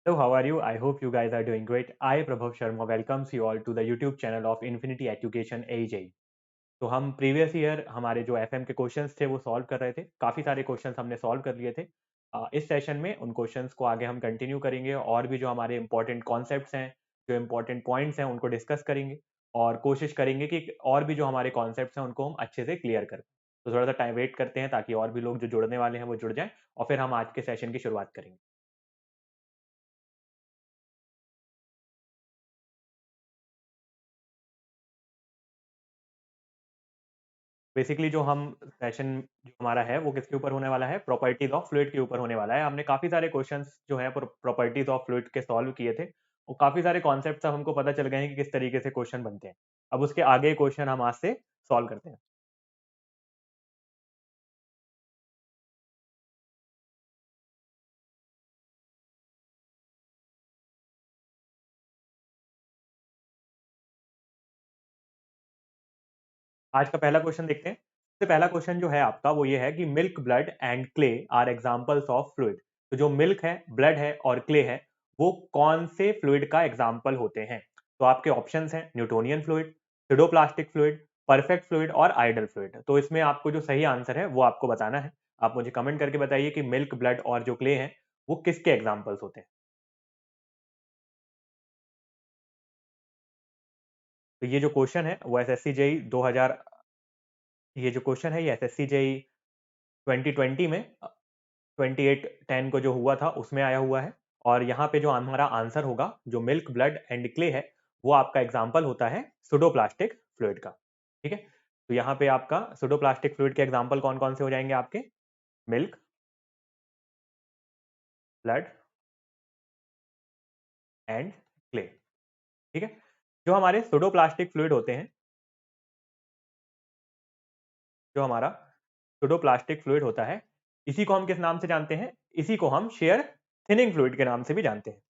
Hello, how are you? I hope you guys are doing great. I, Prabhav Sharma, welcomes you all to the YouTube channel of Infinity Education AJ. तो हम previous year हमारे जो FM के questions थे वो solve कर रहे थे। काफ़ी सारे क्वेश्चंस हमने सॉल्व कर लिए थे। इस सेशन में उन क्वेश्चंस को आगे हम कंटिन्यू करेंगे और भी जो हमारे इंपॉर्टेंट कॉन्सेप्ट्स हैं, जो इंपॉर्टेंट पॉइंट्स हैं, उनको डिस्कस करेंगे और कोशिश करेंगे कि और भी जो हमारे कॉन्सेप्ट्स हैं उनको हम अच्छे से क्लियर करें। तो थोड़ा सा टाइम वेट करते हैं ताकि और भी लोग जो जुड़ने वाले हैं वो जुड़ जाएं और फिर हम आज के सेशन की शुरुआत करेंगे। बेसिकली जो हम सेशन जो हमारा है वो किसके ऊपर होने वाला है, प्रॉपर्टीज ऑफ फ्लूइड के ऊपर होने वाला है। हमने काफी सारे क्वेश्चंस जो है प्रॉपर्टीज ऑफ फ्लूइड के सॉल्व किए थे और काफी सारे कॉन्सेप्ट्स अब हमको पता चल गए हैं कि किस तरीके से क्वेश्चन बनते हैं। अब उसके आगे क्वेश्चन हम आज से सॉल्व करते हैं। आज का पहला क्वेश्चन देखते हैं। सबसे पहला क्वेश्चन जो है आपका वो ये है कि milk, blood and clay are examples of fluid. तो जो मिल्क है, ब्लड है और क्ले है वो कौन से फ्लूइड का एग्जांपल होते हैं? तो आपके ऑप्शंस हैं Newtonian fluid, pseudoplastic fluid, perfect fluid और आइडल फ्लूइड। तो इसमें आपको जो सही आंसर है वो आपको बताना है। आप मुझे कमेंट करके बताइए कि मिल्क, ब्लड और जो क्ले हैं वो किसके एग्जाम्पल्स होते हैं। तो ये जो क्वेश्चन है वो एसएससी जेई 2000, ये जो क्वेश्चन है ये एसएससी जेई 2020 में 2810 को जो हुआ था उसमें आया हुआ है। और यहाँ पे जो हमारा आंसर होगा, जो मिल्क, ब्लड एंड क्ले है, वो आपका एग्जाम्पल होता है सुडोप्लास्टिक फ्लूइड का। ठीक है, तो यहाँ पे आपका सुडोप्लास्टिक फ्लूइड के एग्जाम्पल कौन कौन से हो जाएंगे आपके? Milk, blood and clay. ठीक है, जो हमारे सुडोप्लास्टिक फ्लूइड होते हैं, जो हमारा सुडोप्लास्टिक फ्लूइड होता है, इसी को हम किस नाम से जानते हैं? इसी को हम शेयर थिनिंग फ्लूइड के नाम से भी जानते हैं।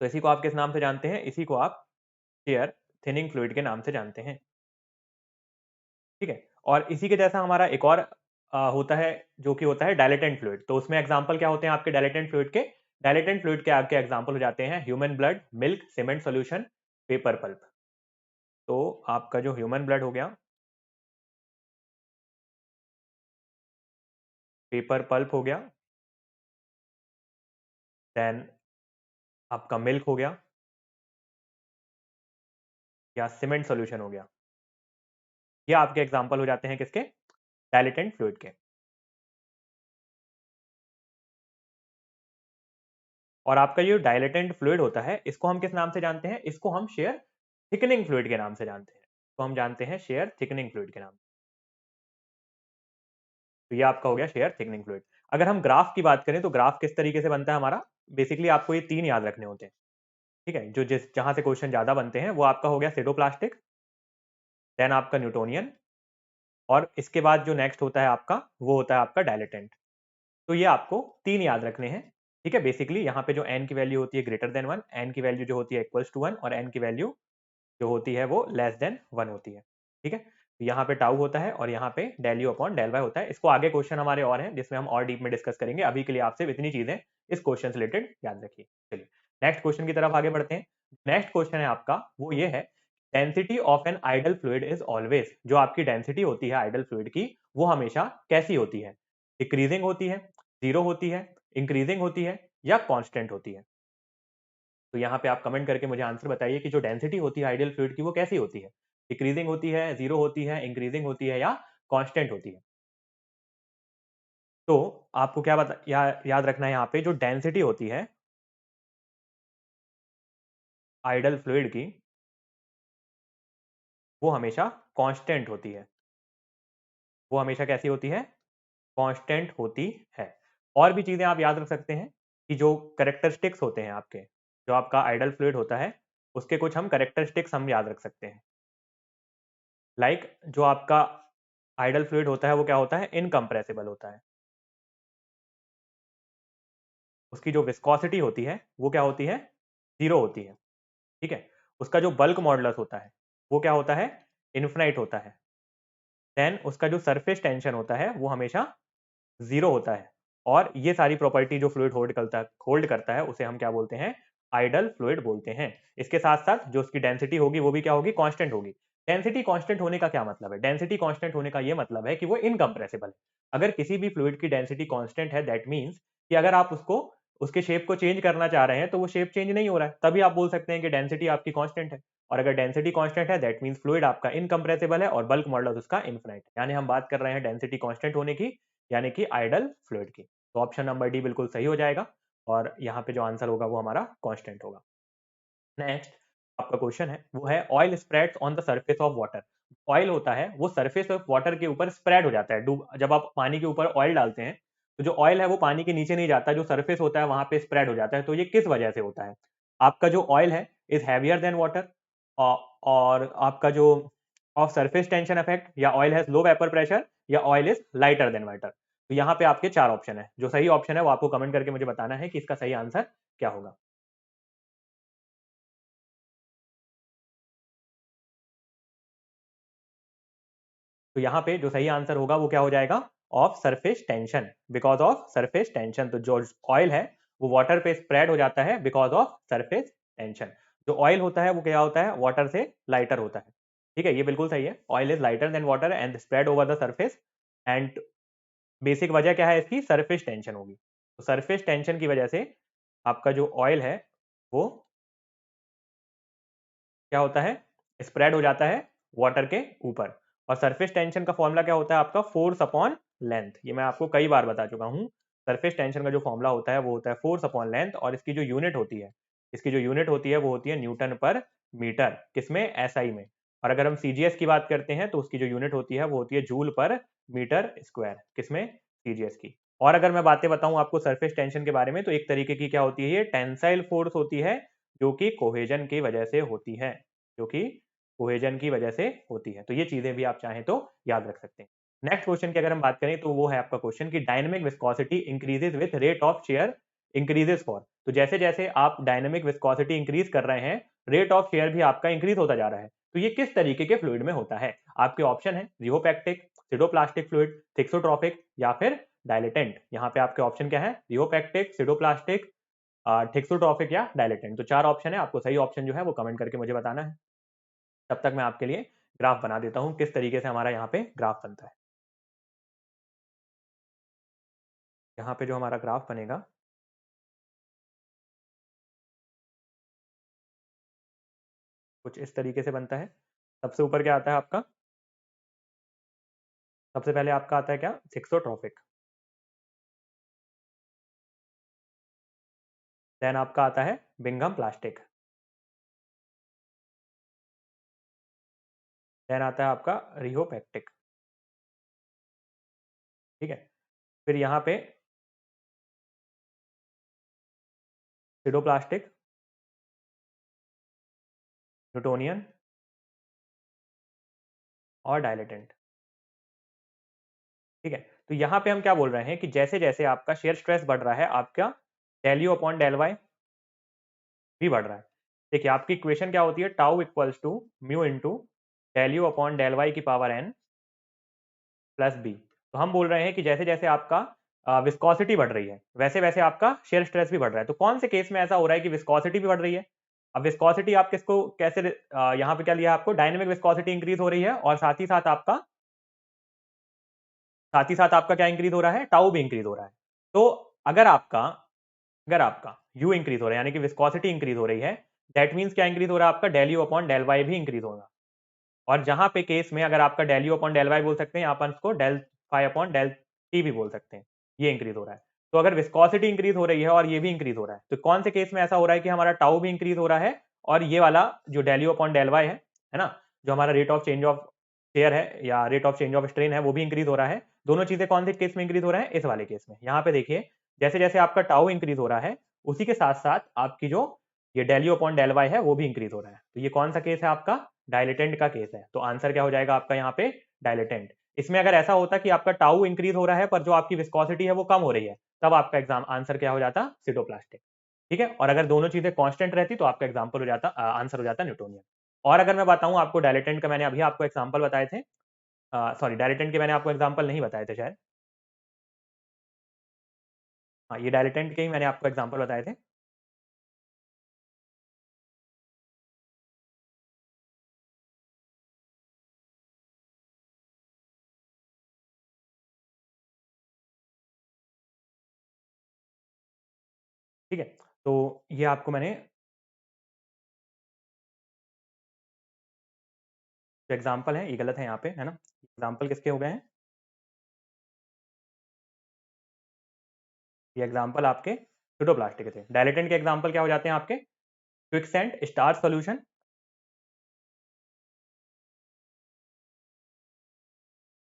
तो इसी को आप किस नाम से जानते हैं? इसी को आप शेयर थिनिंग फ्लूइड के नाम से जानते हैं। ठीक है, और इसी के जैसा हमारा एक और होता है जो कि होता है डायलेटेंट फ्लूइड। तो उसमें एग्जांपल क्या होते हैं आपके डायलेटेंट फ्लूइड के? डायलेटेंट फ्लूइड के आपके एग्जांपल हो जाते हैं human blood, milk, cement solution, paper pulp. तो आपका जो ह्यूमन ब्लड हो गया, पेपर पल्प हो गया, देन आपका मिल्क हो गया या सीमेंट सॉल्यूशन हो गया। ये आपके एग्जांपल हो जाते हैं किसके? डायलेटेंट फ्लूइड के। और आपका ये डायलेटेंट फ्लूइड होता है, इसको हम किस नाम से जानते हैं? इसको हम शेयर थिकनिंग फ्लूइड के नाम से जानते हैं। तो हम जानते हैं शेयर थिकनिंग फ्लूइड के नाम से। तो ये आपका हो गया शेयर थिकनिंग फ्लूइड। अगर हम ग्राफ की बात करें तो ग्राफ किस तरीके से बनता है हमारा? बेसिकली आपको ये तीन याद रखने होते हैं। ठीक है, जो जिस जहां से क्वेश्चन ज्यादा बनते हैं वो आपका हो गया सिडोप्लास्टिक, देन आपका न्यूटोनियन, और इसके बाद जो नेक्स्ट होता है आपका वो होता है आपका डायलेटेंट। तो ये आपको तीन याद रखने हैं। ठीक है, बेसिकली यहाँ पे जो एन की वैल्यू होती है ग्रेटर देन वन, एन की वैल्यू जो होती है इक्वल्स टू वन, और एन की वैल्यू जो होती है वो लेस देन वन होती है। ठीक है, तो यहाँ पे टाउ होता है और यहाँ पे del u upon del y होता है। इसको आगे क्वेश्चन हमारे और हैं जिसमें हम और डीप में डिस्कस करेंगे। अभी के लिए आपसे इतनी चीजें इस क्वेश्चन से रिलेटेड याद रखिए। चलिए नेक्स्ट क्वेश्चन की तरफ आगे बढ़ते हैं। नेक्स्ट क्वेश्चन है आपका वो ये है, density of an ideal fluid is always. जो आपकी डेंसिटी होती है आइडल फ्लूइड की वो हमेशा कैसी होती है? डिक्रीजिंग होती है, जीरो होती है, इंक्रीजिंग होती है या कांस्टेंट होती है? तो यहाँ पे आप कमेंट करके मुझे आंसर बताइए कि जो डेंसिटी होती है आइडियल फ्लूइड की वो कैसी होती है? डिक्रीजिंग होती है, जीरो होती है, इंक्रीजिंग होती है या कांस्टेंट होती है? तो आपको क्या याद रखना है, यहाँ पे जो डेंसिटी होती है आइडल फ्लूइड की वो हमेशा कांस्टेंट होती है। वो हमेशा कैसी होती है? कांस्टेंट होती है। और भी चीजें आप याद रख सकते हैं कि जो करेक्टरिस्टिक्स होते हैं आपके, जो आपका आइडल फ्लूइड होता है उसके कुछ हम करेक्टरिस्टिक्स हम याद रख सकते हैं। लाइक जो आपका आइडल फ्लूइड होता है वो क्या होता है? इनकम्प्रेसिबल होता है। उसकी जो विस्कोसिटी होती है वो क्या होती है? जीरो होती है। ठीक है, उसका जो बल्क मॉडुलस होता है वो क्या होता है? इन्फिनाइट होता है। देन उसका जो सरफेस टेंशन होता है वो हमेशा जीरो होता है। और ये सारी प्रॉपर्टी जो फ्लूइड होल्ड करता है उसे हम क्या बोलते हैं, आइडल फ्लूइड बोलते हैं। इसके साथ साथ जो उसकी डेंसिटी होगी वो भी क्या होगी, कांस्टेंट होगी। डेंसिटी कांस्टेंट होने का क्या मतलब है, डेंसिटी कांस्टेंट होने का ये मतलब है कि वो इनकंप्रेसिबल है। अगर किसी भी फ्लूइड की डेंसिटी कांस्टेंट है, दैट मींस कि अगर आप उसको उसके शेप को चेंज करना चाह रहे हैं तो वो शेप चेंज नहीं हो रहा है, तभी आप बोल सकते हैं कि डेंसिटी आपकी कांस्टेंट है। और अगर डेंसिटी कांस्टेंट है दैट मींस फ्लूइड आपका इनकंप्रेसिबल है और बल्क मॉडुलस उसका इनफिनिट है। यानी हम बात कर रहे हैं डेंसिटी कांस्टेंट होने की, यानी कि आइडल फ्लूइड की। तो ऑप्शन नंबर डी बिल्कुल सही हो जाएगा और यहाँ पे जो आंसर होगा वो हमारा कांस्टेंट होगा। नेक्स्ट आपका क्वेश्चन है वो है oil spreads on the surface of water. Oil होता है वो सरफेस ऑफ वाटर के ऊपर स्प्रेड हो जाता है, डूब जब आप पानी के ऊपर ऑयल डालते हैं तो जो ऑयल है वो पानी के नीचे नहीं जाता, जो सरफेस होता है वहां पे स्प्रेड हो जाता है। तो ये किस वजह से होता है, आपका जो ऑयल है इज हैवियर देन वाटर, और आपका जो ऑफ सरफेस टेंशन इफेक्ट, या oil has low vapour pressure, या oil is lighter than water. तो यहाँ पे आपके चार ऑप्शन है, जो सही ऑप्शन है वो आपको कमेंट करके मुझे बताना है कि इसका सही आंसर क्या होगा। तो यहाँ पे जो सही आंसर होगा वो क्या हो जाएगा, of surface tension, because of surface tension. तो जो ऑयल है वो वाटर पे स्प्रेड हो जाता है बिकॉज ऑफ सरफेस टेंशन। जो ऑयल होता है वो क्या होता है, वाटर से लाइटर होता है। ठीक है, ये बिल्कुल सही है, oil is lighter than water and spread over the surface. And basic वजह क्या है इसकी, सरफेस टेंशन होगी। तो सरफेस टेंशन की वजह से आपका जो ऑयल है वो क्या होता है, स्प्रेड हो जाता है वाटर के ऊपर। और सरफेस टेंशन का फॉर्मूला क्या होता है आपका, फोर्स अपॉन लेंथ। ये मैं आपको कई बार बता चुका हूँ। सरफेस टेंशन का जो फॉर्मूला होता है वो होता है फोर्स अपॉन लेंथ, और इसकी जो यूनिट होती है वो होती है न्यूटन पर मीटर, किसमें, एसआई में। और अगर हम सीजीएस की बात करते हैं तो उसकी जो यूनिट होती है वो होती है जूल पर मीटर स्क्वायर, किसमें, सीजीएस की। और अगर मैं बातें बताऊं आपको सरफेस टेंशन के बारे में, तो एक तरीके की क्या होती है, ये टेंसाइल फोर्स होती है, जो कि कोहेजन की वजह से होती है, जो कि कोहेजन की वजह से होती है। तो ये चीजें भी आप चाहें तो याद रख सकते हैं। नेक्स्ट क्वेश्चन की अगर हम बात करें तो वो है आपका क्वेश्चन कि dynamic viscosity increases with rate of share increases for. तो जैसे जैसे आप डायनेमिक विस्कोसिटी इंक्रीज कर रहे हैं, रेट ऑफ शेयर भी आपका इंक्रीज होता जा रहा है। तो ये किस तरीके के फ्लूइड में होता है, आपके ऑप्शन है रियोपैक्टिक, सिडोप्लास्टिक फ्लूइड, थिक्सोट्रॉपिक, या फिर डायलेटेंट। यहाँ पे आपके ऑप्शन क्या है, रियोपैक्टिक, सिडोप्लास्टिक, थिक्सोट्रॉपिक या डायलेटेंट। तो चार ऑप्शन है, आपको सही ऑप्शन जो है वो कमेंट करके मुझे बताना है। तब तक मैं आपके लिए ग्राफ बना देता हूं, किस तरीके से हमारा यहाँ पे ग्राफ बनता है। यहाँ पे जो हमारा ग्राफ बनेगा कुछ इस तरीके से बनता है। सबसे ऊपर क्या आता है आपका, सबसे पहले आपका आता है क्या, थिक्सोट्रॉपिक। देन आपका आता है बिंघम प्लास्टिक। देन आता है आपका रिहोपैक्टिक। ठीक है, फिर यहाँ पे सिडोप्लास्टिक, न्यूटोनियन और डायलेटेंट। ठीक है, तो यहाँ पे हम क्या बोल रहे हैं कि जैसे जैसे आपका शेयर स्ट्रेस बढ़ रहा है, आपका del u upon del y भी बढ़ रहा है। देखिए आपकी इक्वेशन क्या होती है, tau equals to mu into del u upon del y की पावर एन प्लस बी। तो हम बोल रहे हैं कि जैसे जैसे आपका विस्कोसिटी बढ़ रही है वैसे वैसे आपका शेयर स्ट्रेस भी बढ़ रहा है। तो कौन से केस में ऐसा हो रहा है कि विस्कोसिटी भी बढ़ रही है। अब विस्कोसिटी आप किसको कैसे यहाँ पे क्या लिया आपको, डायनेमिक विस्कोसिटी इंक्रीज हो रही है, और साथ ही साथ आपका क्या इंक्रीज हो रहा है, टाउ भी इंक्रीज हो रहा है। तो अगर आपका अगर आपका यू इंक्रीज हो रहा है यानी कि विस्कोसिटी इंक्रीज हो रही है, दैट मीन्स क्या इंक्रीज हो रहा है, आपका del u upon del y भी इंक्रीज होगा। और जहां पे केस में अगर आपका del u upon del y बोल सकते हैं, यहाँ पर इसको del phi upon del t भी बोल सकते हैं, ये इंक्रीज हो रहा है। तो अगर विस्कोसिटी इंक्रीज हो रही है और ये भी इंक्रीज हो रहा है, तो कौन से केस में ऐसा हो रहा है कि हमारा टाउ भी इंक्रीज हो रहा है, और ये वाला जो del u upon del y है ना, जो हमारा rate of change of shear है या rate of change of strain है, वो भी इंक्रीज हो रहा है। दोनों चीजें कौन से केस में इंक्रीज हो रहा है, इस वाले केस में। यहाँ पे देखिए जैसे जैसे आपका टाउ इंक्रीज हो रहा है, उसी के साथ साथ आपकी जो ये del u upon del y है वो भी इंक्रीज हो रहा है। तो ये कौन सा केस है आपका, डायलेटेंट का केस है। तो आंसर क्या हो जाएगा आपका यहाँ पे, डायलेटेंट। इसमें अगर ऐसा होता कि आपका टाउ इंक्रीज हो रहा है पर जो आपकी विस्कोसिटी है वो कम हो रही है, तब आपका एग्जाम आंसर क्या हो जाता, सिडोप्लास्टिक। ठीक है, और अगर दोनों चीजें कांस्टेंट रहती तो आपका एग्जाम्पल हो जाता, आंसर हो जाता न्यूटोनियन। और अगर मैं बताऊं आपको डायलेटेंट का, मैंने अभी आपको एग्जाम्पल बताए थे, सॉरी डायलेटेंट के मैंने आपको एग्जाम्पल नहीं बताए थे शायद। हाँ, ये डायलेटेंट के ही मैंने आपको एग्जांपल बताए थे। ठीक है, तो ये आपको मैंने जो एग्जांपल है ये गलत है यहाँ पे, है ना? एग्जांपल किसके हो गए हैं? ये एग्जांपल आपके सुडोप्लास्टिक के थे। डायलेटेंट के एग्जांपल क्या हो जाते हैं आपके? क्विकसेंट, स्टार्च सॉल्यूशन।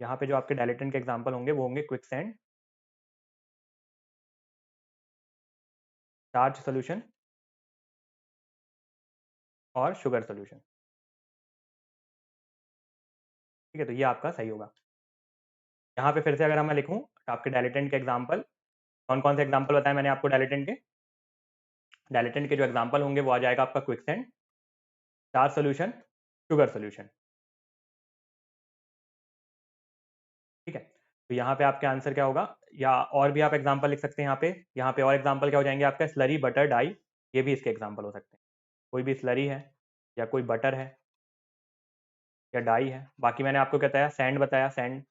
यहाँ पे जो आपके डायलेटेंट के एग्जांपल होंगे वो होंगे क्विकसेंट, स्टार्च सॉल्यूशन और शुगर सॉल्यूशन। ठीक है, तो ये आपका सही होगा। यहाँ पे फिर से अगर मैं लिखूँ तो आपके डायलेटेंट के एग्जांपल कौन-कौन से एग्जांपल बताए मैंने आपको डायलेटेंट के? डायलेटेंट के जो एग्जांपल होंगे वो आ जाएगा आपका क्विकसेंट, स्टार्च सॉल्यूशन, शुगर सॉल्यूशन। ठीक है, तो यहाँ पे आपके आंसर क्या होगा? या और भी आप एग्जांपल लिख सकते हैं यहाँ पे। यहाँ पे और एग्जांपल क्या हो जाएंगे आपका? स्लरी, बटर, डाई, ये भी इसके एग्जांपल हो सकते हैं। कोई भी स्लरी है या कोई बटर है या डाई है। बाकी मैंने आपको क्या बताया? सैंड बताया, सैंड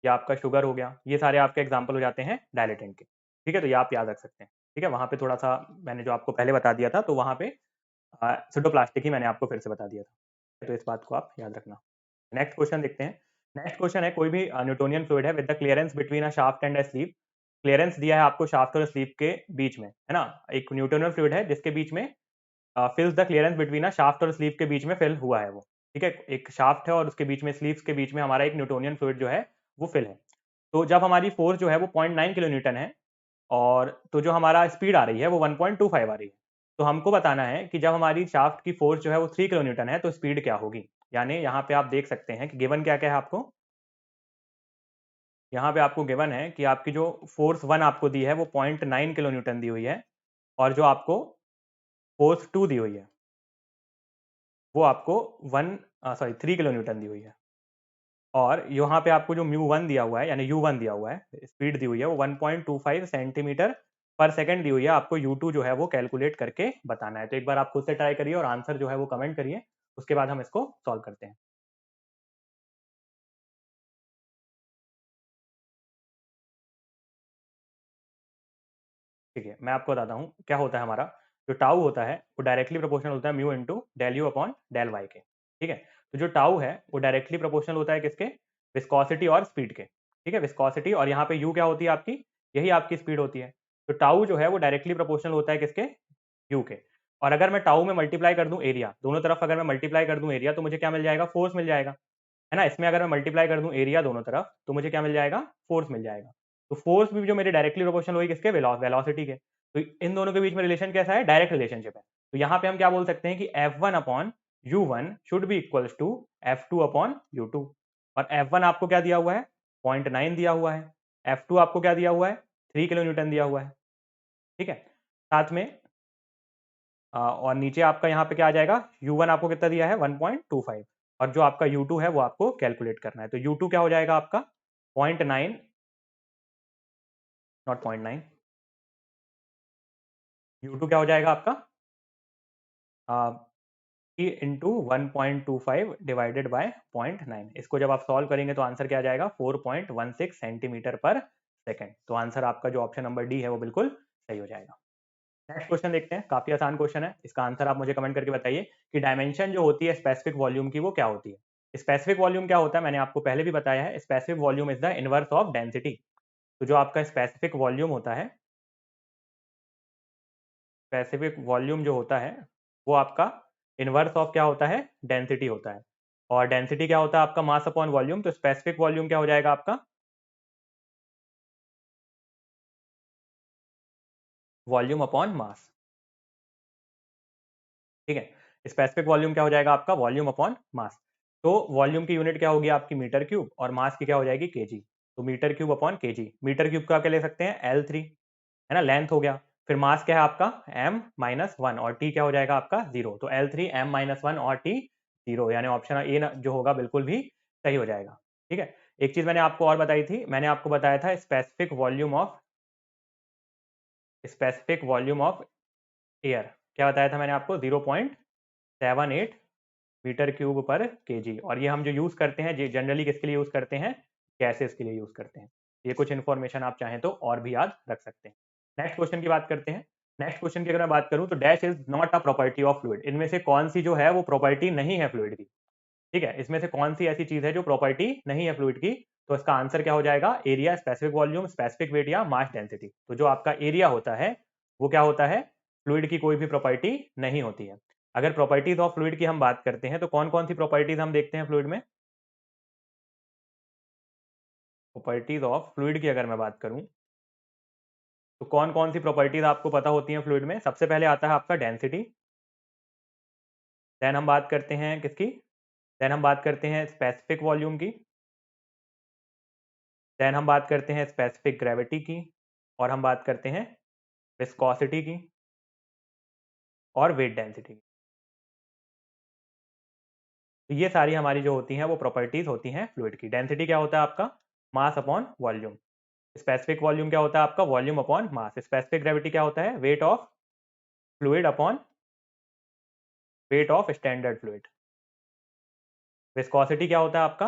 या आपका शुगर हो गया। ये सारे आपके एग्जांपल हो जाते हैं डायलेटेंट के। ठीक है, तो ये आप याद रख सकते हैं। ठीक है, वहाँ पे थोड़ा सा मैंने जो आपको पहले बता दिया था तो वहाँ पे सुडोप्लास्टिक ही मैंने आपको फिर से बता दिया था। तो इस बात को आप याद रखना। नेक्स्ट क्वेश्चन देखते हैं। नेक्स्ट क्वेश्चन है, कोई भी न्यूटोनियन फ्लूइड है with the clearance between a shaft and a sleeve. Clearance दिया है आपको शाफ्ट और स्लीव के बीच में, है ना? एक न्यूटोनियन फ्लूइड है जिसके बीच में फिल्स the clearance between a shaft और स्लीव के बीच में फिल हुआ है वो। ठीक है, एक शाफ्ट है और उसके बीच में स्लीव्स के बीच में हमारा एक न्यूटोनियन फ्लूइड जो है वो फिल है। तो जब हमारी फोर्स जो है वो 0.9 किलो न्यूटन है और तो जो हमारा स्पीड आ रही है वो 1.25 आ रही है। तो हमको बताना है कि जब हमारी शाफ्ट की फोर्स जो है वो 3 किलो न्यूटन है तो स्पीड क्या होगी। यानी यहाँ पे आप देख सकते हैं कि गिवन क्या क्या है आपको। यहाँ पे आपको गिवन है कि आपकी जो फोर्स 1 आपको दी है वो 0.9 किलो न्यूटन दी हुई है और जो आपको फोर्स 2 दी हुई है वो आपको 3 किलो न्यूटन दी हुई है। और यहाँ पे आपको जो म्यू वन दिया हुआ है यानी यू वन दिया हुआ है, स्पीड दी हुई है वो 1.25 सेंटीमीटर पर सेकंड दी हुई है। आपको यू टू जो है वो कैलकुलेट करके बताना है। तो एक बार आप खुद से ट्राई करिए और आंसर जो है वो कमेंट करिए, उसके बाद हम इसको सॉल्व करते हैं। ठीक है, मैं आपको बताता हूँ क्या होता है हमारा। जो टाउ होता है वो डायरेक्टली प्रोपोर्शनल होता है mu into del u upon del y के। ठीक है, तो जो टाउ है वो डायरेक्टली प्रोपोर्शनल होता है किसके? विस्कोसिटी और स्पीड के। ठीक है, विस्कोसिटी और यहाँ पे यू क्या होती है आपकी? यही आपकी स्पीड होती है। तो टाउ जो है वो डायरेक्टली प्रोपोर्शनल होता है किसके? यू के। और अगर मैं टाउ में मल्टीप्लाई कर दूं एरिया, दोनों तरफ अगर मैं मल्टीप्लाई कर दूं एरिया तो मुझे क्या मिल जाएगा? फोर्स मिल जाएगा, है ना? इसमें अगर मैं मल्टीप्लाई कर दूं एरिया दोनों तरफ तो मुझे क्या मिल जाएगा? फोर्स मिल जाएगा। तो फोर्स भी जो मेरे डायरेक्टली प्रोपोर्शनल होगी किसके? वेलोसिटी के। तो इन दोनों के बीच में रिलेशन कैसा है? डायरेक्ट रिलेशनशिप है। तो यहाँ पे हम क्या बोल सकते हैं कि F1 upon U1 should be equals to F2 upon U2। और F1 आपको क्या दिया हुआ है? 0.9 दिया हुआ है। F2 आपको क्या दिया हुआ है? 3 किलो न्यूटन दिया हुआ है। ठीक है, साथ में और नीचे आपका यहाँ पे क्या आ जाएगा? U1 आपको कितना दिया है? 1.25। और जो आपका U2 है वो आपको कैलकुलेट करना है। तो U2 क्या हो जाएगा आपका? 0.9, नॉट 0.9। U2 क्या हो जाएगा आपका? Into 1.25 divided by 0.9। इसको जब आप सॉल्व करेंगे तो आंसर क्या आ जाएगा? 4.16 सेंटीमीटर पर सेकेंड। तो आंसर आपका जो ऑप्शन नंबर डी है वो बिल्कुल सही हो जाएगा। नेक्स्ट क्वेश्चन देखते हैं। काफी आसान क्वेश्चन है, इसका आंसर आप मुझे कमेंट करके बताइए कि डायमेंशन जो होती है स्पेसिफिक वॉल्यूम की वो क्या होती है। स्पेसिफिक वॉल्यूम क्या होता है मैंने आपको पहले भी बताया है। Specific volume is the inverse of density. तो जो आपका स्पेसिफिक वॉल्यूम होता है, स्पेसिफिक वॉल्यूम जो होता है वो आपका इनवर्स ऑफ क्या होता है? डेंसिटी होता है। और डेंसिटी क्या होता है आपका? Mass upon volume. तो स्पेसिफिक वॉल्यूम क्या हो जाएगा आपका? Volume upon mass. ठीक है, स्पेसिफिक वॉल्यूम क्या हो जाएगा आपका? Volume upon mass. तो वॉल्यूम की यूनिट क्या होगी आपकी? Metre cube. और मास की क्या हो जाएगी? केजी। तो metre cube upon KG. Metre cube का क्या ले सकते हैं? L3, है ना? लेंथ हो गया। फिर मास क्या है आपका? m-1 और t क्या हो जाएगा आपका? 0। तो L3 m-1 और t 0, यानी ऑप्शन ए जो होगा बिल्कुल भी सही हो जाएगा। ठीक है, एक चीज मैंने आपको और बताई थी, मैंने आपको बताया था specific volume of specific volume of air, क्या बताया था मैंने आपको, 0.78 मीटर क्यूब पर केजी। और ये हम जो यूज़ करते हैं जनरली किसके लिए यूज़ करते हैं, गैसेस के लिए यूज़ करते हैं। ये कुछ इन्फॉर्मेशन आप चाहें तो और भी याद रख सकते हैं। नेक्स्ट क्वेश्चन की बात करते हैं। नेक्स्ट क्वेश्चन की अगर मैं बात करूं तो dash is not a property of fluid, इनमें से कौन सी जो है वो प्रॉपर्टी नहीं है फ्लूइड की। ठीक है, इसमें से कौन सी ऐसी चीज है जो प्रॉपर्टी नहीं है फ्लूइड की। तो इसका आंसर क्या हो जाएगा, area, specific volume, specific weight या मास डेंसिटी। तो जो आपका एरिया होता है वो क्या होता है, फ्लूइड की कोई भी प्रॉपर्टी नहीं होती है। अगर प्रॉपर्टीज ऑफ फ्लूइड की हम बात करते हैं तो कौन कौन सी प्रॉपर्टीज हम देखते हैं फ्लूइड में। प्रॉपर्टीज ऑफ फ्लूइड की अगर मैं बात करूं तो कौन कौन सी प्रॉपर्टीज आपको पता होती हैं फ्लूइड में। सबसे पहले आता है आपका डेंसिटी, देन हम बात करते हैं किसकी, देन हम बात करते हैं स्पेसिफिक वॉल्यूम की, देन हम बात करते हैं स्पेसिफिक ग्रेविटी की, और हम बात करते हैं विस्कोसिटी की और वेट डेंसिटी की। तो ये सारी हमारी जो होती हैं वो प्रॉपर्टीज होती हैं फ्लूइड की। डेंसिटी क्या होता है आपका, mass upon volume. Specific volume क्या होता है आपका, volume upon mass. Specific gravity क्या होता है, weight of fluid upon weight of standard fluid. Viscosity क्या होता है आपका,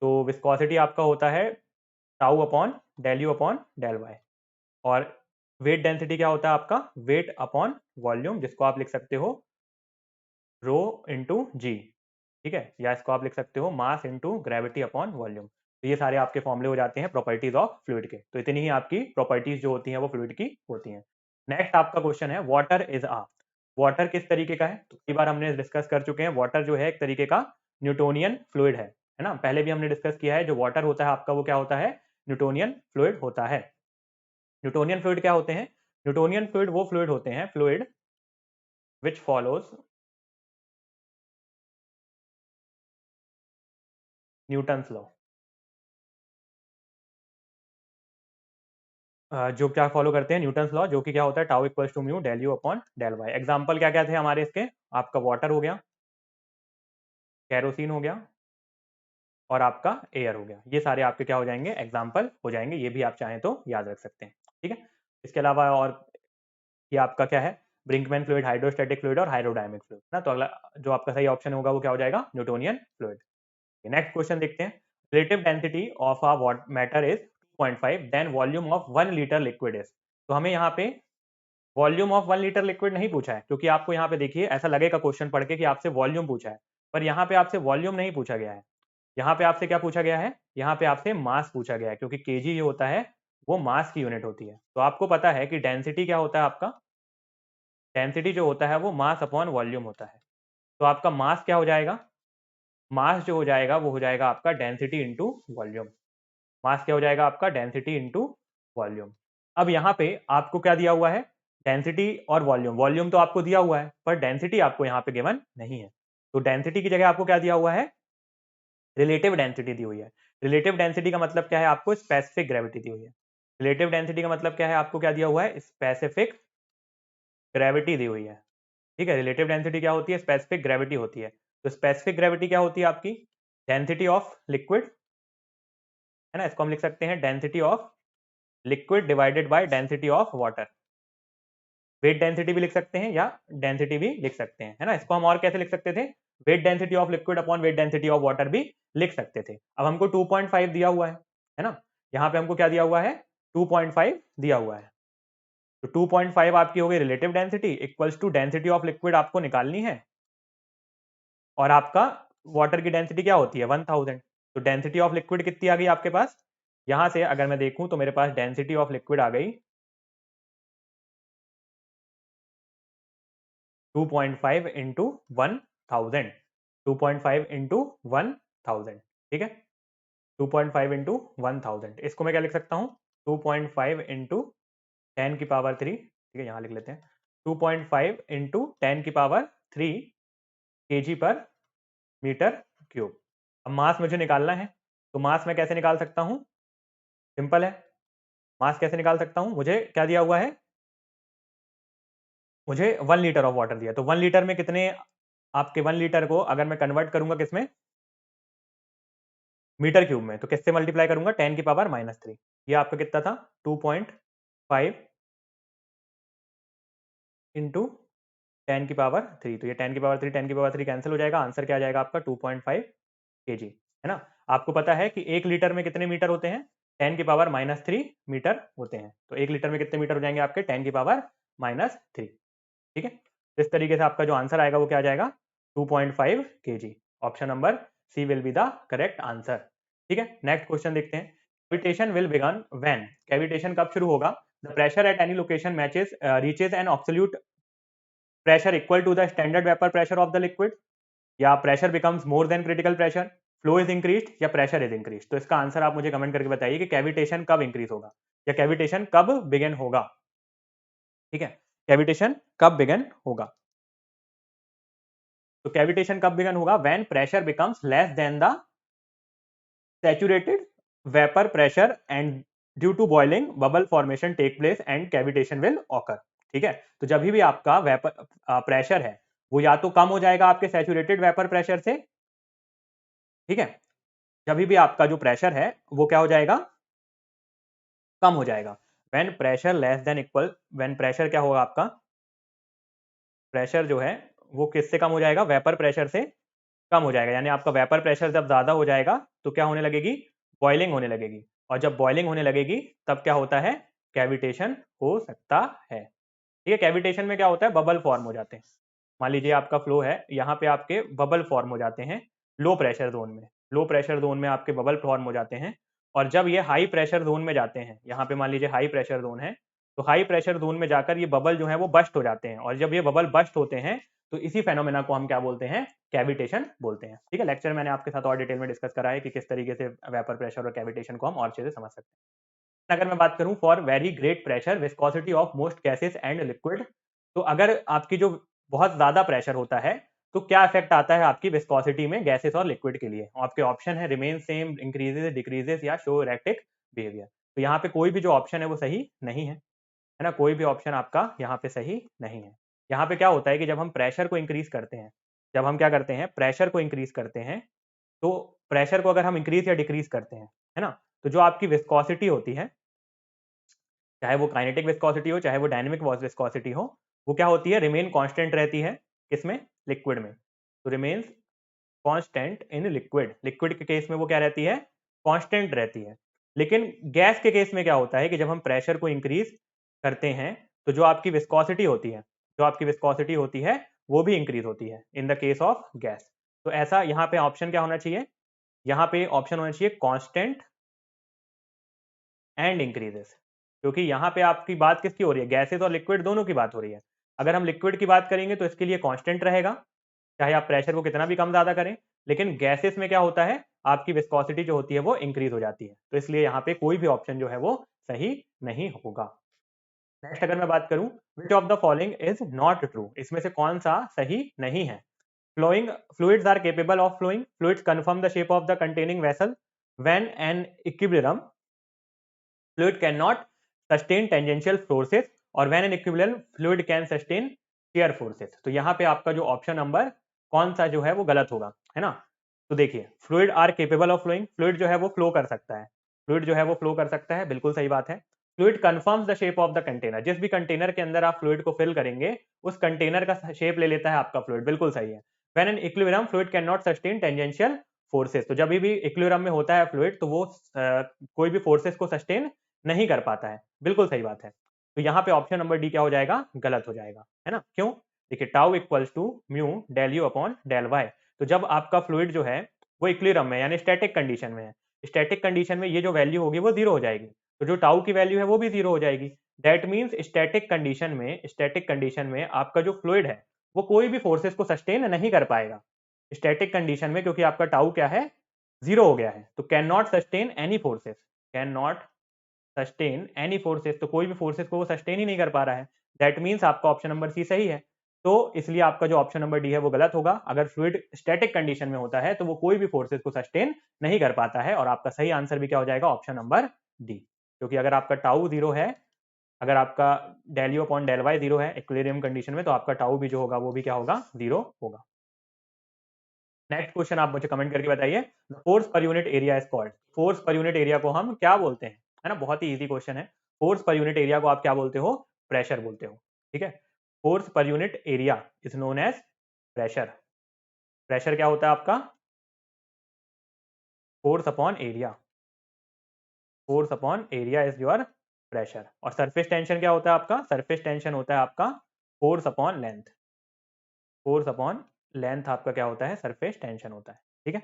तो विस्कोसिटी आपका होता है tau upon del u upon del y. और वेट डेंसिटी क्या होता है आपका, वेट अपॉन वॉल्यूम, जिसको आप लिख सकते हो रो इंटू जी। ठीक है, या इसको आप लिख सकते हो mass into gravity upon volume. तो ये सारे आपके फॉर्मूले हो जाते हैं प्रॉपर्टीज ऑफ फ्लूइड के। तो इतनी ही आपकी प्रॉपर्टीज जो होती हैं वो फ्लूइड की होती हैं। नेक्स्ट आपका क्वेश्चन है, वाटर इज आ, वाटर किस तरीके का है। तो कई बार हमने डिस्कस कर चुके हैं, वाटर जो है एक तरीके का न्यूटोनियन फ्लूइड है ना। पहले भी हमने डिस्कस किया है, जो वाटर होता है आपका वो क्या होता है, न्यूटोनियन फ्लूइड होता है। न्यूटोनियन फ्लूइड क्या होते हैं, न्यूटोनियन फ्लूइड वो फ्लूइड होते हैं, फ्लूइड विच फॉलोज न्यूटन्स लॉ। जो क्या फॉलो करते हैं, न्यूटन्स लॉ, जो कि क्या होता है, tau equals to mu del u upon del y. Example क्या क्या थे हमारे इसके, आपका वाटर हो गया, कैरोसिन हो गया, और आपका एयर हो गया। ये सारे आपके क्या हो जाएंगे, एग्जाम्पल हो जाएंगे। ये भी आप चाहें तो याद रख सकते हैं। ठीक है, इसके अलावा और ये आपका क्या है, ब्रिंकमैन फ्लूइड, हाइड्रोस्टैटिक फ्लूइड और हाइड्रोडायनेमिक फ्लूइड ना। तो अगला जो आपका सही ऑप्शन होगा वो क्या हो जाएगा, न्यूटोनियन फ्लूइड। नेक्स्ट क्वेश्चन देखते हैं, relative density of a matter is 2.5, then volume of 1 litre liquid is. तो हमें यहाँ पे वॉल्यूम ऑफ 1 लीटर लिक्विड नहीं पूछा है, क्योंकि आपको यहाँ पे देखिए ऐसा लगेगा क्वेश्चन पढ़ के कि आपसे वॉल्यूम पूछा है, पर यहाँ पे आपसे वॉल्यूम नहीं पूछा गया है। यहाँ पे आपसे क्या पूछा गया है, यहाँ पे आपसे मास पूछा गया है, क्योंकि केजी जो होता है वो मास की यूनिट होती है। तो आपको पता है कि डेंसिटी क्या होता है आपका, डेंसिटी जो होता है वो मास अपॉन वॉल्यूम होता है। तो आपका मास क्या हो जाएगा, मास जो हो जाएगा वो हो जाएगा आपका डेंसिटी इंटू वॉल्यूम। मास क्या हो जाएगा आपका, डेंसिटी इंटू वॉल्यूम। अब यहाँ पे आपको क्या दिया हुआ है, डेंसिटी और वॉल्यूम। वॉल्यूम तो आपको दिया हुआ है पर डेंसिटी आपको यहाँ पे गिवन नहीं है। तो डेंसिटी की जगह आपको क्या दिया हुआ है, रिलेटिव डेंसिटी दी हुई है। रिलेटिव डेंसिटी का मतलब क्या है, आपको स्पेसिफिक ग्रेविटी दी हुई है। रिलेटिव डेंसिटी का मतलब क्या है, आपको क्या दिया हुआ है, स्पेसिफिक ग्रेविटी दी हुई है। ठीक है, रिलेटिव डेंसिटी क्या होती है, स्पेसिफिक ग्रेविटी होती है। तो स्पेसिफिक ग्रेविटी क्या होती है आपकी, डेंसिटी ऑफ लिक्विड, है ना। इसको हम लिख सकते हैं density of liquid divided by density of water. Weight density भी लिख सकते हैं या डेंसिटी भी लिख सकते हैं, है ना। इसको हम और कैसे लिख सकते थे, weight density of liquid upon weight density of water भी लिख सकते थे। अब हमको 2.5 दिया हुआ है ना। यहाँ पे हमको क्या दिया हुआ है, 2.5 दिया हुआ है। तो 2.5 आपकी हो गई relative density, equals to density of liquid आपको निकालनी है, और आपका वाटर की डेंसिटी क्या होती है, 1000। तो डेंसिटी ऑफ लिक्विड कितनी आ गई आपके पास, यहां से अगर मैं देखूं तो मेरे पास डेंसिटी ऑफ लिक्विड आ गई 2.5 इंटू 1000, 2.5 इंटू 1000। ठीक है, 2.5 इंटू 1000, इसको मैं क्या लिख सकता हूँ, 2.5 इंटू 10⁻³ ठीक है, यहाँ लिख लेते हैं 2.5 इंटू 10⁻³ kg पर मीटर क्यूब। अब मास मुझे निकालना है, तो मास मैं कैसे निकाल सकता हूँ, सिंपल है। मास कैसे निकाल सकता हूँ, मुझे क्या दिया हुआ है, मुझे 1 लीटर ऑफ वाटर दिया। तो 1 लीटर में कितने, आपके 1 लीटर को अगर मैं कन्वर्ट करूंगा किसमें, मीटर क्यूब में, तो किससे मल्टीप्लाई करूंगा, 10⁻³ ये आपका कितना था, 2.5 इंटू 10⁻³ तो ये 10⁻³ 10⁻³ कैंसिल हो जाएगा, आंसर क्या आ जाएगा आपका 2.5 kg, है ना। आपको पता है कि 1 लीटर में कितने मीटर होते हैं, 10⁻³ मीटर होते हैं, तो 1 लीटर में कितने मीटर हो जाएंगे आपके 10⁻³ ठीक है। इस तरीके से आपका जो आंसर आएगा वो क्या आ जाएगा 2.5 kg। Option number C will be the correct answer. ठीक है, नेक्स्ट क्वेश्चन देखते हैं। Cavitation will begin when, cavitation कब शुरू होगा, the pressure at any location matches reaches an absolute pressure equal to the standard vapour pressure of the liquid, या pressure becomes more than critical pressure, flow is increased या pressure is increased. तो इसका answer आप मुझे comment करके बताइए कि cavitation कब इंक्रीज होगा या कैविटेशन कब बिगिन होगा। ठीक है, कैविटेशन कब बिगिन होगा, तो कैविटेशन कब बिगन होगा, when pressure becomes less than the saturated vapour pressure and due to boiling bubble formation take place and cavitation will occur. ठीक है, तो जब भी आपका वेपर प्रेशर है वो या तो कम हो जाएगा आपके सैचुरेटेड वेपर प्रेशर से, ठीक है, जब भी आपका जो प्रेशर है वो क्या हो जाएगा, कम हो जाएगा। When pressure less than equal, when pressure क्या होगा आपका, प्रेशर जो है वो किससे कम हो जाएगा, वेपर प्रेशर से कम हो जाएगा, यानी आपका वेपर प्रेशर जब ज्यादा हो जाएगा तो क्या होने लगेगी, बॉइलिंग होने लगेगी, और जब बॉइलिंग होने लगेगी तब क्या होता है, कैविटेशन हो सकता है। ठीक है, कैविटेशन में क्या होता है, बबल फॉर्म हो जाते हैं। मान लीजिए आपका फ्लो है, यहाँ पे आपके बबल फॉर्म हो जाते हैं लो प्रेशर जोन में, लो प्रेशर जोन में आपके बबल फॉर्म हो जाते हैं, और जब ये हाई प्रेशर जोन में जाते हैं, यहाँ पे मान लीजिए हाई प्रेशर जोन है, तो हाई प्रेशर जोन में जाकर ये बबल जो है वो बस्ट हो जाते हैं, और जब ये बबल बस्ट होते हैं तो इसी फेनोमेना को हम क्या बोलते हैं, कैविटेशन बोलते हैं। ठीक है, लेक्चर मैंने आपके साथ और डिटेल में डिस्कस करा है कि किस तरीके से वेपर प्रेशर और कैविटेशन को हम और चीजें समझ सकते हैं। अगर मैं बात करूं for very great pressure viscosity of most gases and liquid, तो अगर आपकी जो बहुत ज्यादा प्रेशर होता है तो क्या इफेक्ट आता है आपकी विस्कोसिटी में गैसेस और लिक्विड के लिए, आपके ऑप्शन है रिमेन सेम, इंक्रीजेस, डिक्रीजेस या शो इरेक्टिक बिहेवियर। तो यहाँ पे कोई भी जो ऑप्शन है वो सही नहीं है ना, कोई भी ऑप्शन आपका यहाँ पे सही नहीं है। यहाँ पे क्या होता है कि जब हम प्रेशर को इंक्रीज करते हैं, जब हम क्या करते हैं प्रेशर को इंक्रीज करते हैं, तो प्रेशर को अगर हम इंक्रीज या डिक्रीज करते हैं, है ना, तो जो आपकी विस्कोसिटी होती है, चाहे वो काइनेटिक विस्कोसिटी हो चाहे वो डायनेमिक विस्कोसिटी हो, वो क्या होती है, रिमेन कांस्टेंट रहती है, किसमें, लिक्विड में। तो remains constant in liquid, liquid के केस में वो क्या रहती है, कांस्टेंट रहती है। लेकिन गैस के केस में क्या होता है कि जब हम प्रेशर को इंक्रीज करते हैं तो जो आपकी विस्कोसिटी होती है, जो आपकी विस्कोसिटी होती है वो भी इंक्रीज होती है in the case of gas. तो ऐसा यहाँ पे ऑप्शन क्या होना चाहिए, यहाँ पे ऑप्शन होना चाहिए कांस्टेंट एंड इंक्रीजेस, क्योंकि यहाँ पे आपकी बात किसकी हो रही है, गैसेस और लिक्विड दोनों की बात हो रही है। अगर हम लिक्विड की बात करेंगे तो इसके लिए कांस्टेंट रहेगा, चाहे आप प्रेशर को कितना भी कम ज्यादा करें, लेकिन गैसेस में क्या होता है, आपकी विस्कोसिटी जो होती है वो इंक्रीज हो जाती है, तो इसलिए यहाँ पे कोई भी ऑप्शन जो है वो सही नहीं होगा। नेक्स्ट अगर मैं बात करूं, which of the following is not true, इसमें से कौन सा सही नहीं है। Flowing fluids are capable of flowing, fluids confirm the shape of the containing vessel when an equilibrium, fluid cannot sustain tangential forces और when an equivalent fluid can sustain shear forces। तो यहाँ पे आपका जो ऑप्शन नंबर कौन सा जो है वो गलत होगा, है ना। तो देखिए fluid are capable of flowing, fluid जो है वो फ्लो कर सकता है, फ्लूइड जो है वो फ्लो कर सकता है, बिल्कुल सही बात है। Fluid confirms the shape of the container, जिस भी कंटेनर के अंदर आप फ्लूइड को फिल करेंगे उस कंटेनर का शेप ले लेता है आपका फ्लूइड, बिल्कुल सही है। When an equilibrium fluid can not sustain tangential forces, तो जब भी इक्विलिब्रियम में होता है फ्लूइड तो वो कोई भी फोर्सेस को सस्टेन नहीं कर पाता है, बिल्कुल सही बात है। तो यहाँ पे ऑप्शन नंबर डी क्या हो जाएगा, गलत हो जाएगा, है ना। क्यों, देखिए tau equals to mu del u upon del y, तो जब आपका फ्लूइड जो है वो इक्विलिब्रियम में यानी स्टैटिक कंडीशन में है, स्टैटिक कंडीशन में ये जो वैल्यू होगी वो जीरो हो जाएगी, तो जो टाउ की वैल्यू है वो भी जीरो हो जाएगी। दैट मीन्स स्टैटिक कंडीशन में, स्टैटिक कंडीशन में आपका जो फ्लूइड है वो कोई भी फोर्सेस को सस्टेन नहीं कर पाएगा स्टैटिक कंडीशन में, क्योंकि आपका टाउ क्या है, जीरो हो गया है। तो can not sustain any forces, can not sustain any forces, तो कोई भी फोर्सेस को वो सस्टेन ही नहीं कर पा रहा है। दैट मीन्स आपका ऑप्शन नंबर सी सही है, तो इसलिए आपका जो ऑप्शन नंबर डी है वो गलत होगा। अगर फ्लूइड स्टैटिक कंडीशन में होता है तो वो कोई भी फोर्सेस को सस्टेन नहीं कर पाता है, और आपका सही आंसर भी क्या हो जाएगा, ऑप्शन नंबर डी। क्योंकि अगर आपका टाउ जीरो है, अगर आपका del u upon del y जीरो है इक्विलिब्रियम कंडीशन में, तो आपका टाउ भी जो होगा वो भी क्या होगा, जीरो होगा। नेक्स्ट क्वेश्चन आप मुझे कमेंट करके बताइए, force per unit area is called, force per unit area को हम क्या बोलते हैं, है ना, बहुत ही इजी क्वेश्चन है। फोर्स पर यूनिट एरिया को आप क्या बोलते हो, प्रेशर बोलते हो, ठीक है। Force per unit area is known as pressure. Pressure क्या होता है आपका? Force upon area. Force upon area is your pressure. और सरफेस टेंशन क्या होता है आपका? सरफेस टेंशन होता है आपका force upon length. Force upon length आपका क्या होता है? सरफेस टेंशन होता है। ठीक है,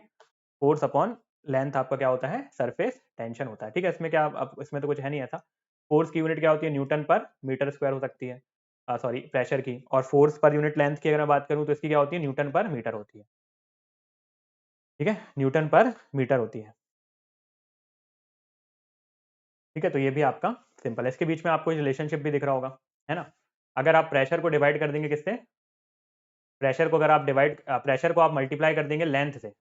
फोर्स अपॉन लेंथ आपका क्या होता है? सरफेस टेंशन होता है। ठीक है, इसमें क्या अब इसमें तो कुछ है नहीं ऐसा। फोर्स की यूनिट क्या होती है? न्यूटन पर मीटर स्क्वायर हो सकती है, सॉरी प्रेशर की। और फोर्स पर यूनिट लेंथ की अगर मैं बात करूं तो इसकी क्या होती है? न्यूटन पर मीटर होती है। ठीक है, न्यूटन पर मीटर होती है। ठीक है, तो ये भी आपका सिंपल है। इसके बीच में आपको रिलेशनशिप भी दिख रहा होगा, है ना? अगर आप प्रेशर को डिवाइड कर देंगे किससे? प्रेशर को अगर आप प्रेशर को आप मल्टीप्लाई कर देंगे लेंथ से,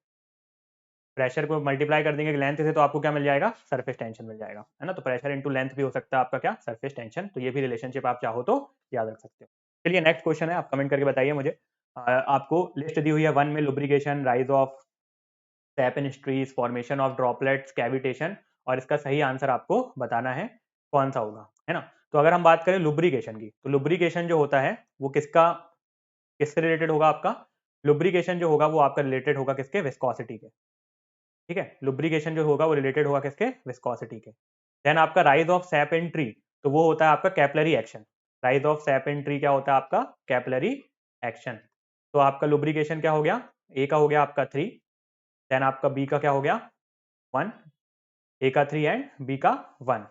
प्रेशर को मल्टीप्लाई कर देंगे लेंथ से, तो आपको क्या मिल जाएगा? सरफेस टेंशन मिल जाएगा, है ना? तो प्रेशर इंटू लेंथ भी हो सकता है आपका क्या? Surface tension. तो ये भी रिलेशनशिप आप चाहो तो याद रख सकते हो। चलिए नेक्स्ट क्वेश्चन है, आप कमेंट करके बताइए मुझे। आपको लिस्ट दी हुई है, वन में lubrication, rise of SAP in trees, formation of droplets, cavitation, और इसका सही आंसर आपको बताना है कौन सा होगा, है ना? तो अगर हम बात करें लुब्रिकेशन की, तो लुब्रिकेशन जो होता है वो किससे रिलेटेड होगा आपका? लुब्रिकेशन जो होगा वो आपका रिलेटेड होगा किसके? विस्कोसिटी के। ठीक है, लुब्रिकेशन जो होगा वो रिलेटेड होगा किसके? विस्कोसिटी के। देन आपका rise of SAP in tree, तो वो होता है आपका capillary action. Rise of SAP in tree क्या होता है आपका? Capillary action. तो आपका लुब्रिकेशन क्या हो गया? ए का हो गया आपका 3, देन आपका बी का क्या हो गया? 1, ए का 3 एंड बी का 1।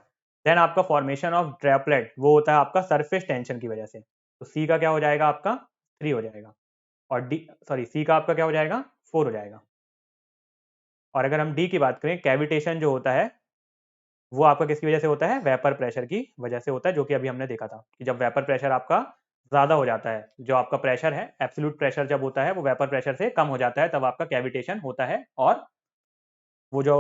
देन आपका फॉर्मेशन ऑफ ड्रॉपलेट वो होता है आपका सरफेस टेंशन की वजह से, तो सी का क्या हो जाएगा आपका? 3 हो जाएगा। और डी, सॉरी, सी का आपका क्या हो जाएगा? 4 हो जाएगा। और अगर हम डी की बात करें, कैविटेशन जो होता है वो आपका किसकी वजह से होता है? वेपर प्रेशर की वजह से होता है, जो कि अभी हमने देखा था कि जब वेपर प्रेशर आपका ज्यादा हो जाता है, जो आपका प्रेशर है एब्सोल्यूट प्रेशर जब होता है वो वेपर प्रेशर से कम हो जाता है, तब आपका कैविटेशन होता है। और वो जो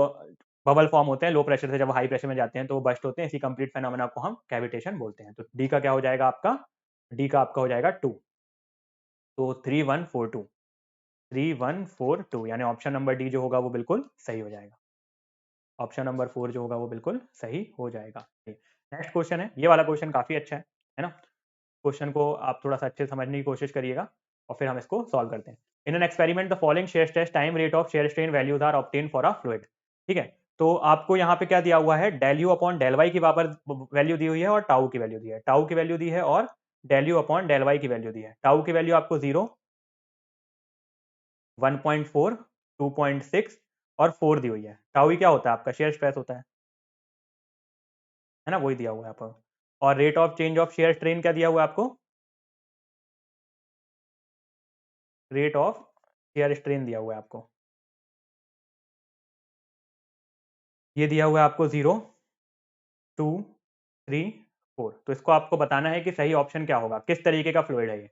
बबल फॉर्म होते हैं लो प्रेशर से जब हाई प्रेशर में जाते हैं तो वो बस्ट होते हैं, इसी कंप्लीट फेनोमेना को हम कैविटेशन बोलते हैं। तो डी का क्या हो जाएगा आपका? डी का आपका हो जाएगा 2। तो 3142, 3142, यानी ऑप्शन नंबर डी जो होगा वो बिल्कुल सही हो जाएगा। ऑप्शन नंबर 4 जो होगा वो बिल्कुल सही हो जाएगा। नेक्स्ट क्वेश्चन है, ये वाला क्वेश्चन काफी अच्छा है ना? क्वेश्चन को आप थोड़ा सा अच्छे से समझने की कोशिश करिएगा और फिर हम इसको सॉल्व करते हैं। In an experiment the following shear stress time rate of shear strain values are obtain for a fluid. ठीक है, तो आपको यहाँ पे क्या दिया हुआ है? Del u upon del y की वैल्यू दी हुई है और टाउ की वैल्यू दी है। टाउ की वैल्यू दी है और del u upon del y की वैल्यू दी है। टाउ की वैल्यू आपको 0, 1.4, 2.6 और 4 दी हुई है। टाउ ही क्या होता है आपका? शेयर स्ट्रेस होता है ना? वही दिया हुआ है आपको। और rate of change of shear strain क्या दिया हुआ है आपको? रेट ऑफ शेयर स्ट्रेन दिया हुआ है आपको, ये दिया हुआ है आपको 0, 2, 3, 4। तो इसको आपको बताना है कि सही ऑप्शन क्या होगा, किस तरीके का फ्लूइड है ये।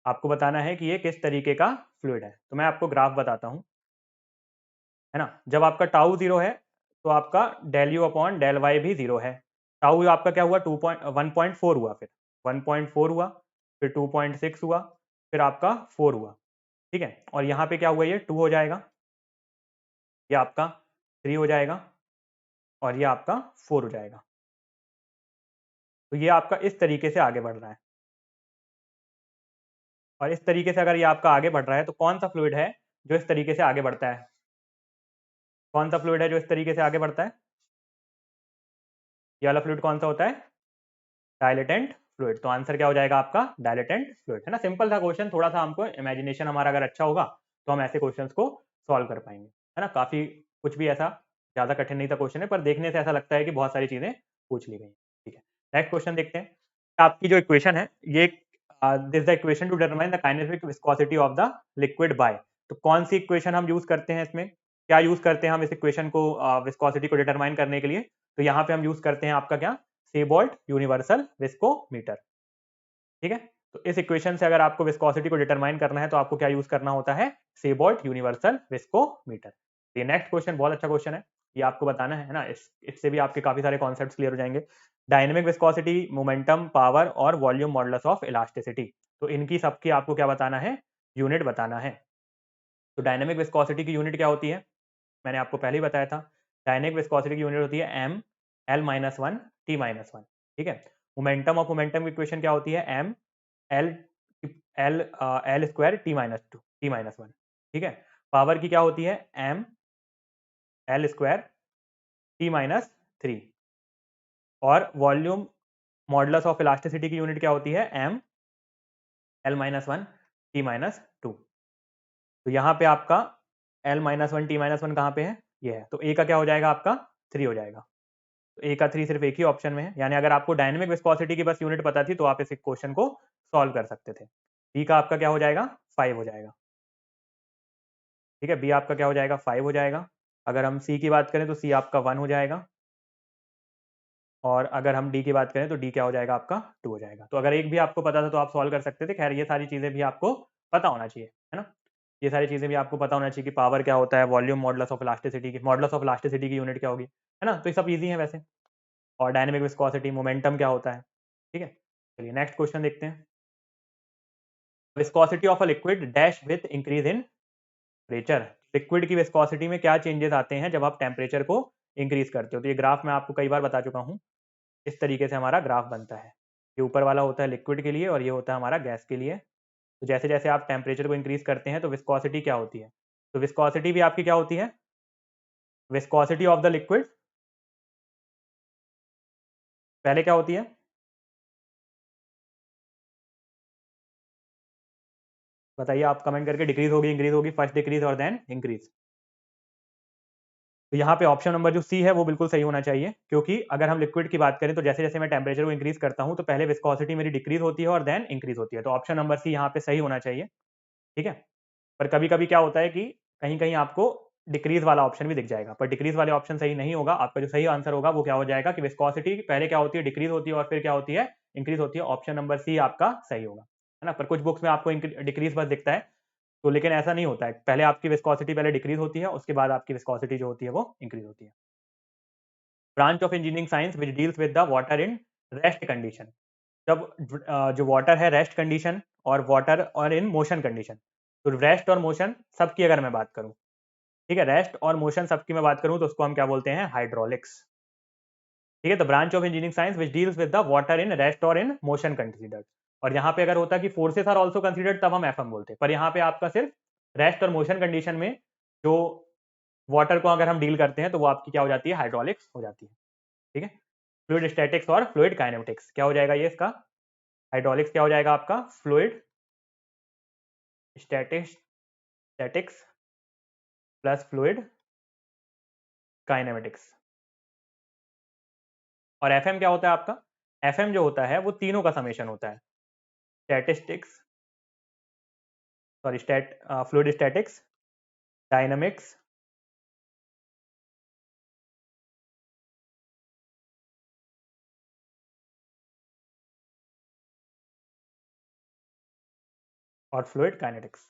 आपको बताना है कि ये किस तरीके का फ्लूइड है। तो मैं आपको ग्राफ बताता हूँ, है ना? जब आपका टाउ 0 है तो आपका del u upon del y भी 0 है। टाउ आपका क्या हुआ? 1.4 हुआ, फिर 1.4 हुआ, फिर 2.6 हुआ, फिर आपका 4 हुआ। ठीक है, और यहाँ पे क्या हुआ? ये 2 हो जाएगा, ये आपका 3 हो जाएगा और ये आपका 4 हो जाएगा। तो ये आपका इस तरीके से आगे बढ़ रहा है। और इस तरीके से अगर ये आपका आगे बढ़ रहा है तो कौन सा फ्लूइड है जो इस तरीके से आगे बढ़ता है? कौन सा फ्लूइड है जो इस तरीके से आगे बढ़ता है? ये वाला फ्लूइड कौन सा होता है? Dilatant fluid. तो आंसर क्या हो जाएगा आपका? डायलेटेंट फ्लूइड, है ना? सिंपल था क्वेश्चन, थोड़ा सा हमको इमेजिनेशन हमारा अगर अच्छा होगा तो हम ऐसे क्वेश्चंस को सॉल्व कर पाएंगे, है ना? काफी कुछ भी ऐसा ज्यादा कठिन नहीं था क्वेश्चन है, पर देखने से ऐसा लगता है कि बहुत सारी चीजें पूछ ली गई। ठीक है, नेक्स्ट क्वेश्चन देखते हैं। आपकी जो इक्वेशन है ये, this the equation two determine the kinetic viscosity of the liquid bye. तो कौन सी इक्वेशन हम यूज करते हैं इसमें? क्या यूज करते हैं हम इस इक्वेशन को विस्कोसिटी को डिटरमाइन करने के लिए? तो यहाँ पे हम यूज करते हैं आपका क्या? सेबोल्ट यूनिवर्सल विस्कोमीटर। ठीक है, तो इस इक्वेशन से अगर आपको विस्कोसिटी को डिटरमाइन करना है तो आपको क्या यूज करना होता है? सेबोल्ट यूनिवर्सल विस्कोमीटर। ये नेक्स्ट क्वेश्चन बहुत अच्छा क्वेश्चन है, ये आपको बताना है ना? इससे भी आपके काफी सारे कॉन्सेप्ट्स क्लियर हो जाएंगे। डायनेमिक विस्कोसिटी, मोमेंटम, पावर और वॉल्यूम मॉडुलस ऑफ इलास्टिसिटी, तो इनकी सबकी आपको क्या बताना है? यूनिट बताना है। तो डायनेमिक विस्कोसिटी की यूनिट क्या होती है? मैंने आपको पहले ही बताया था, डायनेमिक विस्कोसिटी की यूनिट होती है M L minus one T minus one. ठीक है, मोमेंटम ऑफ मोमेंटम की इक्वेशन क्या होती है? M L L square T-1, ठीक है। पावर की क्या होती है, m L स्क्वायर T-3, और वॉल्यूम मॉडुलस ऑफ इलास्टिसिटी की यूनिट क्या होती है, m L-1 T-2। तो यहाँ पे आपका L-1 T-1 कहाँ पे है, ये है, तो A का क्या हो जाएगा आपका 3 हो जाएगा। तो A का 3 सिर्फ एक ही ऑप्शन में है, यानी अगर आपको डायनेमिक विस्कोसिटी की बस यूनिट पता थी तो आप इस क्वेश्चन को सॉल्व कर सकते थे। B का आपका क्या हो जाएगा, 5 हो जाएगा, ठीक है। B आपका क्या हो जाएगा, 5 हो जाएगा। अगर हम C की बात करें तो C आपका 1 हो जाएगा, और अगर हम D की बात करें तो D क्या हो जाएगा आपका 2 हो जाएगा। तो अगर एक भी आपको पता था तो आप सॉल्व कर सकते थे। खैर ये सारी चीजें भी आपको पता होना चाहिए, है ना। ये सारी चीजें भी आपको पता होना चाहिए कि पावर क्या होता है, वॉल्यूम मॉडुलस ऑफ इलास्टिसिटी की यूनिट क्या होगी, है ना। तो ये सब इजी है वैसे। और डायनेमिक विस्कोसिटी, मोमेंटम क्या होता है, ठीक है। चलिए नेक्स्ट क्वेश्चन देखते हैं। Viscosity of a liquid dash with increase in temperature. Liquid की विस्कोसिटी में क्या चेंजेस आते हैं जब आप टेम्परेचर को इंक्रीज करते हो। तो ये ग्राफ मैं आपको कई बार बता चुका हूँ। इस तरीके से हमारा ग्राफ बनता है। ये ऊपर वाला होता है लिक्विड के लिए और ये होता है हमारा गैस के लिए। तो जैसे जैसे आप टेम्परेचर को इंक्रीज करते हैं तो विस्कोसिटी क्या होती है, तो विस्कोसिटी भी आपकी क्या होती है, विस्कोसिटी ऑफ द लिक्विड पहले क्या होती है, बताइए आप कमेंट करके। डिक्रीज होगी, इंक्रीज होगी, फर्स्ट डिक्रीज और देन इंक्रीज। तो यहाँ पे ऑप्शन नंबर जो सी है वो बिल्कुल सही होना चाहिए, क्योंकि अगर हम लिक्विड की बात करें तो जैसे जैसे मैं टेम्परेचर को इंक्रीज करता हूँ तो पहले विस्कोसिटी मेरी डिक्रीज होती है और देन इंक्रीज होती है। तो ऑप्शन नंबर सी यहाँ पे सही होना चाहिए, ठीक है। पर कभी कभी क्या होता है कि कहीं कहीं आपको डिक्रीज वाला ऑप्शन भी दिख जाएगा, पर डिक्रीज वाले ऑप्शन सही नहीं होगा। आपका जो सही आंसर होगा वो क्या हो जाएगा कि विस्कोसिटी पहले क्या होती है, डिक्रीज होती है और फिर क्या होती है, इंक्रीज होती है। ऑप्शन नंबर सी आपका सही होगा, है ना। पर कुछ बुक्स में आपको डिक्रीज बस दिखता है, तो लेकिन ऐसा नहीं होता है। पहले आपकी विस्कोसिटी पहले डिक्रीज होती है, उसके बाद आपकी विस्कोसिटी जो होती है वो इंक्रीज होती है। Branch of engineering science which deals with the water in rest condition. जब जो वाटर है रेस्ट कंडीशन और वाटर और इन मोशन कंडीशन, तो रेस्ट और मोशन सबकी अगर मैं बात करूं, ठीक है, रेस्ट और मोशन सबकी मैं बात करूं तो उसको हम क्या बोलते हैं, हाइड्रोलिक्स, ठीक है। तो branch of engineering science which deals with the water in rest और इन मोशन कंसिडर्ड। और यहाँ पे अगर होता कि फोर्सेस आर आल्सो कंसिडर्ड तब हम एफएम बोलते, पर यहाँ पे आपका सिर्फ रेस्ट और मोशन कंडीशन में जो वाटर को अगर हम डील करते हैं तो वो आपकी क्या हो जाती है, हाइड्रोलिक्स हो जाती है, ठीक है। फ्लूइड स्टैटिक्स और फ्लूइड काइनेमेटिक्स क्या हो जाएगा ये इसका, हाइड्रोलिक्स क्या हो जाएगा आपका, fluid statics statics plus fluid kinematics. और एफएम क्या होता है आपका, एफएम जो होता है वो तीनों का समेशन होता है, statistics sorry fluid statics, dynamics और फ्लूइड काइनेटिक्स।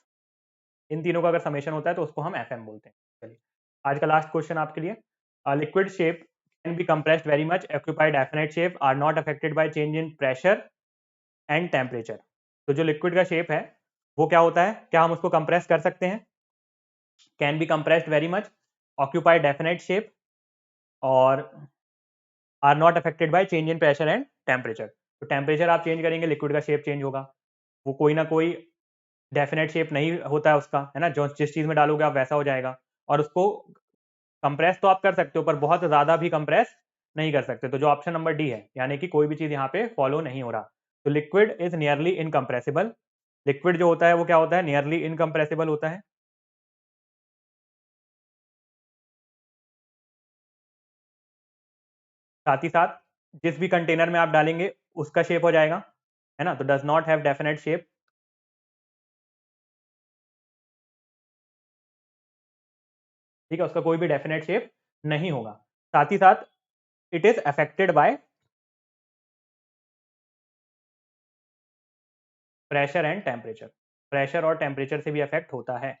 इन तीनों का अगर समेशन होता है तो उसको हम एफएम बोलते हैं। चलिए आज का लास्ट क्वेश्चन आपके लिए। Liquid shape can be compressed very much, occupy definite shape, are not affected by change in pressure and temperature. तो जो लिक्विड का शेप है वो क्या होता है, क्या हम उसको कंप्रेस कर सकते हैं, can be compressed very much, occupy definite shape, और are not affected by change in pressure and temperature. तो टेम्परेचर आप चेंज करेंगे लिक्विड का शेप चेंज होगा, वो कोई ना कोई डेफिनेट शेप नहीं होता है उसका, है ना। जो जिस चीज में डालोगे आप वैसा हो जाएगा। और उसको कंप्रेस तो आप कर सकते हो पर बहुत ज्यादा भी कंप्रेस नहीं कर सकते। तो जो ऑप्शन नंबर डी है, यानी कि कोई भी चीज यहाँ पे फॉलो नहीं हो रहा। तो liquid is nearly incompressible. Liquid जो होता है वो क्या होता है, नियरली इनकम्प्रेसिबल होता है। साथ ही साथ जिस भी कंटेनर में आप डालेंगे उसका शेप हो जाएगा, है ना। तो does not have definite shape, ठीक है, उसका कोई भी डेफिनेट शेप नहीं होगा। साथ ही साथ it is affected by pressure and temperature. Pressure और टेम्परेचर से भी अफेक्ट होता है,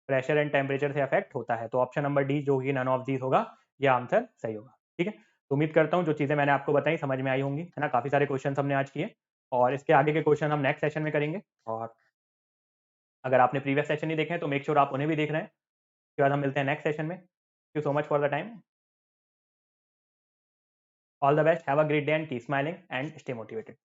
प्रेशर एंड टेम्परेचर से अफेक्ट होता है। तो ऑप्शन नंबर डी जो कि नन ऑफ दीज होगा, यह आंसर सही होगा, ठीक है। तो उम्मीद करता हूँ जो चीज़ें मैंने आपको बताई समझ में आई होंगी, है ना। काफ़ी सारे क्वेश्चन हमने आज किए और इसके आगे के क्वेश्चन हम नेक्स्ट सेशन में करेंगे। और अगर आपने प्रीवियस सेशन नहीं देखे हैं तो मेक श्योर आप उन्हें भी देख रहे हैं। उसके बाद हम मिलते हैं नेक्स्ट सेशन में। Thank you so much for the time. All the best, have a great day and keep smiling and stay motivated.